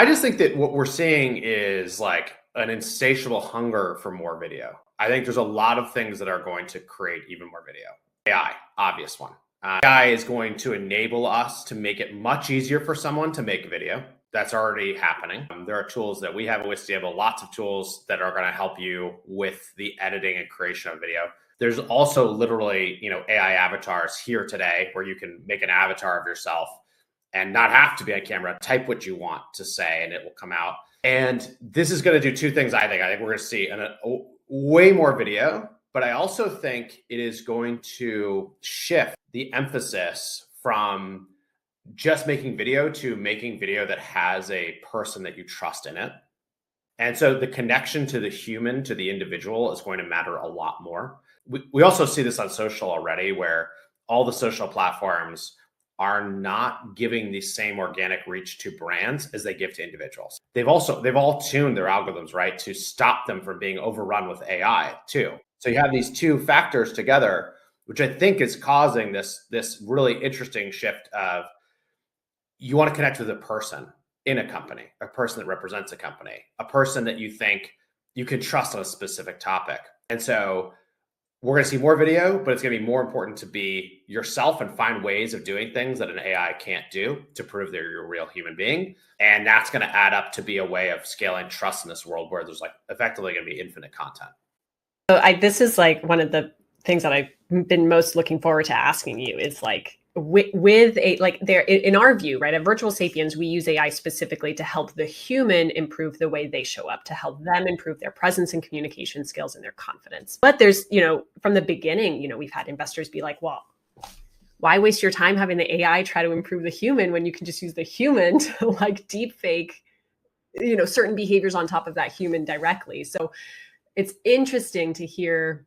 I just think that what we're seeing is like an insatiable hunger for more video. I think there's a lot of things that are going to create even more video. AI, obvious one. AI is going to enable us to make it much easier for someone to make a video. That's already happening. There are tools that we have at Wistia, but lots of tools that are going to help you with the editing and creation of video. There's also literally, AI avatars here today where you can make an avatar of yourself and not have to be on camera, type what you want to say and it will come out. And this is going to do two things, I think. I think we're going to see way more video, but I also think it is going to shift the emphasis from just making video to making video that has a person that you trust in it. And so the connection to the human, to the individual is going to matter a lot more. We also see this on social already, where all the social platforms are not giving the same organic reach to brands as they give to individuals. They've all tuned their algorithms, right, to stop them from being overrun with AI too. So you have these two factors together, which I think is causing this really interesting shift of you want to connect with a person in a company, a person that represents a company, a person that you think you can trust on a specific topic. And so we're going to see more video, but it's going to be more important to be yourself and find ways of doing things that an AI can't do to prove that you're a real human being. And that's going to add up to be a way of scaling trust in this world where there's like effectively going to be infinite content. So this is like one of the things that I've been most looking forward to asking you is like, with a, like there in our view, right, at Virtual Sapiens, we use AI specifically to help the human improve the way they show up, to help them improve their presence and communication skills and their confidence. But there's, from the beginning, we've had investors be like, well, why waste your time having the AI try to improve the human when you can just use the human to like deep fake, certain behaviors on top of that human directly. So it's interesting to hear.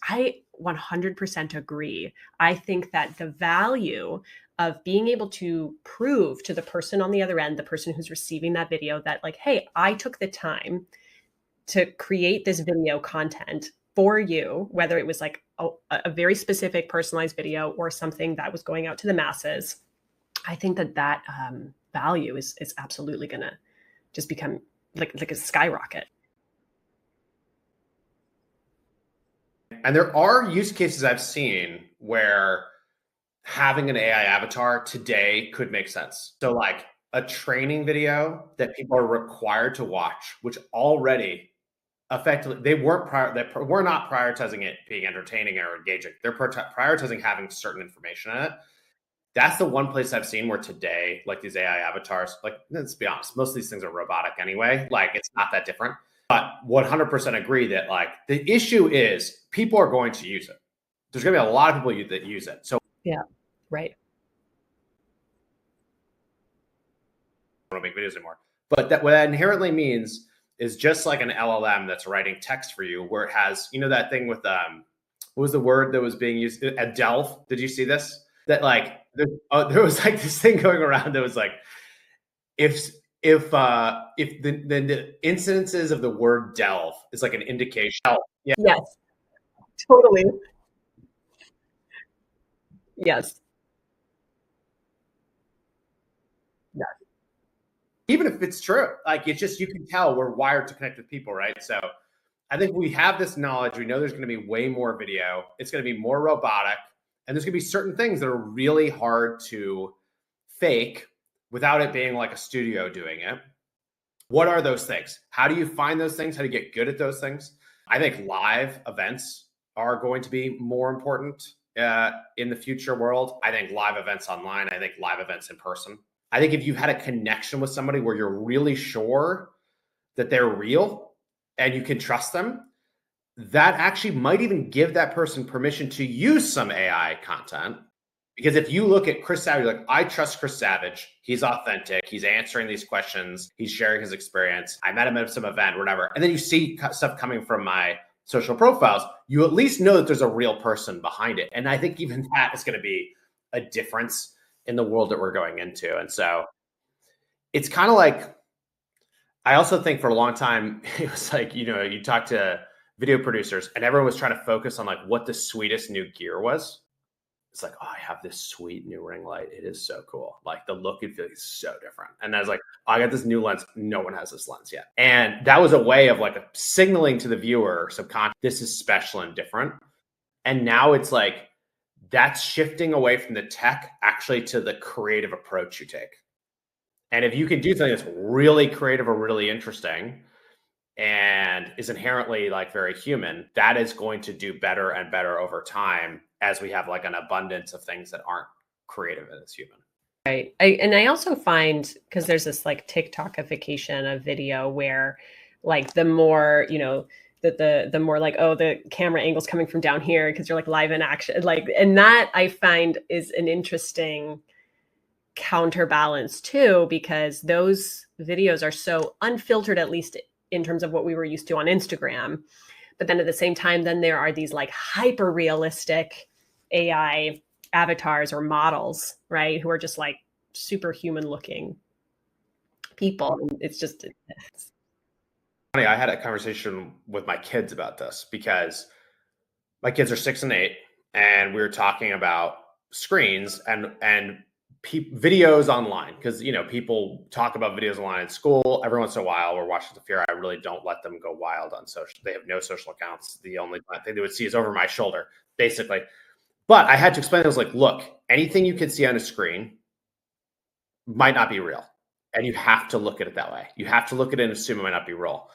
I 100% agree. I think that the value of being able to prove to the person on the other end, the person who's receiving that video, that like, hey, I took the time to create this video content for you, whether it was like a very specific personalized video or something that was going out to the masses. I think that value is absolutely going to just become like a skyrocket. And there are use cases I've seen where having an AI avatar today could make sense. So like a training video that people are required to watch, which already effectively, they weren't we're not prioritizing it being entertaining or engaging. They're prioritizing having certain information in it. That's the one place I've seen where today, like these AI avatars, like, let's be honest, most of these things are robotic anyway. Like it's not that different. But 100% agree that like the issue is people are going to use it. There's going to be a lot of people that use it. So yeah, right. I don't make videos anymore. But what that inherently means is just like an LLM that's writing text for you, where it has, that thing with what was the word that was being used? A delve. Did you see this? That like there was like this thing going around that was like if the incidences of the word delve is like an indication. Yeah. Yes, totally. Yes. Yes. Even if it's true, like it's just, you can tell we're wired to connect with people, right? So I think we have this knowledge. We know there's going to be way more video. It's going to be more robotic. And there's going to be certain things that are really hard to fake without it being like a studio doing it. What are those things? How do you find those things? How do you get good at those things? I think live events are going to be more important in the future world. I think live events online. I think live events in person. I think if you had a connection with somebody where you're really sure that they're real and you can trust them, that actually might even give that person permission to use some AI content. Because if you look at Chris Savage, like, I trust Chris Savage. He's authentic. He's answering these questions. He's sharing his experience. I met him at some event, whatever. And then you see stuff coming from my social profiles. You at least know that there's a real person behind it. And I think even that is going to be a difference in the world that we're going into. And so it's kind of like, I also think for a long time, it was like, you talk to video producers and everyone was trying to focus on like what the sweetest new gear was. it's like, oh, I have this sweet new ring light. It is so cool. Like the look and feel is so different. And I was like, oh, I got this new lens. No one has this lens yet. And that was a way of like signaling to the viewer subconscious, this is special and different. And now it's like, that's shifting away from the tech actually to the creative approach you take. And if you can do something that's really creative or really interesting and is inherently like very human, that is going to do better and better over time as we have like an abundance of things that aren't creative as human. Right. I also find, because there's this like TikTokification of video where like the more, you know, the more like, oh, the camera angle's coming from down here because you're like live in action. Like, and that I find is an interesting counterbalance too, because those videos are so unfiltered, at least in terms of what we were used to on Instagram. But then at the same time, then there are these like hyper realistic AI avatars or models, right? Who are just like superhuman looking people. It's just, it's funny. I had a conversation with my kids about this because my kids are 6 and 8, and we were talking about screens and videos online, because you know people talk about videos online at school. Every once in a while, we're watching the Fear. I really don't let them go wild on social. They have no social accounts. The only thing they would see is over my shoulder, basically. But I had to explain. I was like, look, anything you can see on a screen might not be real, and you have to look at it that way. You have to look at it and assume it might not be real.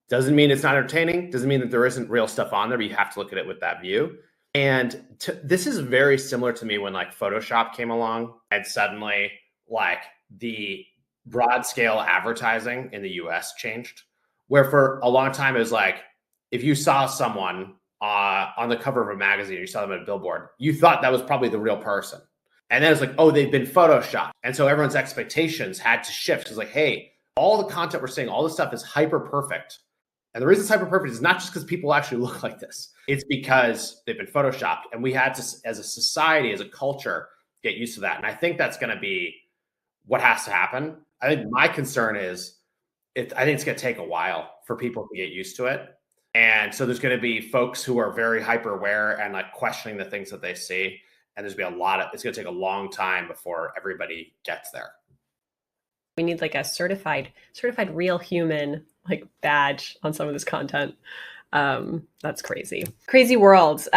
Doesn't mean it's not entertaining. Doesn't mean that there isn't real stuff on there, but you have to look at it with that view. And this is very similar to me when like Photoshop came along and suddenly like the broad scale advertising in the US changed, where for a long time it was like, if you saw someone on the cover of a magazine, you saw them at a billboard, you thought that was probably the real person. And then it's like, oh, they've been Photoshopped. And so everyone's expectations had to shift. It's like, hey, all the content we're seeing, all this stuff is hyper perfect. And the reason it's hyper perfect is not just because people actually look like this. It's because they've been Photoshopped. And we had to, as a society, as a culture, get used to that. And I think that's going to be what has to happen. I think my concern is, I think it's going to take a while for people to get used to it. And so there's going to be folks who are very hyper aware and like questioning the things that they see. And there's going to be it's going to take a long time before everybody gets there. we need like a certified real human like badge on some of this content. That's crazy world.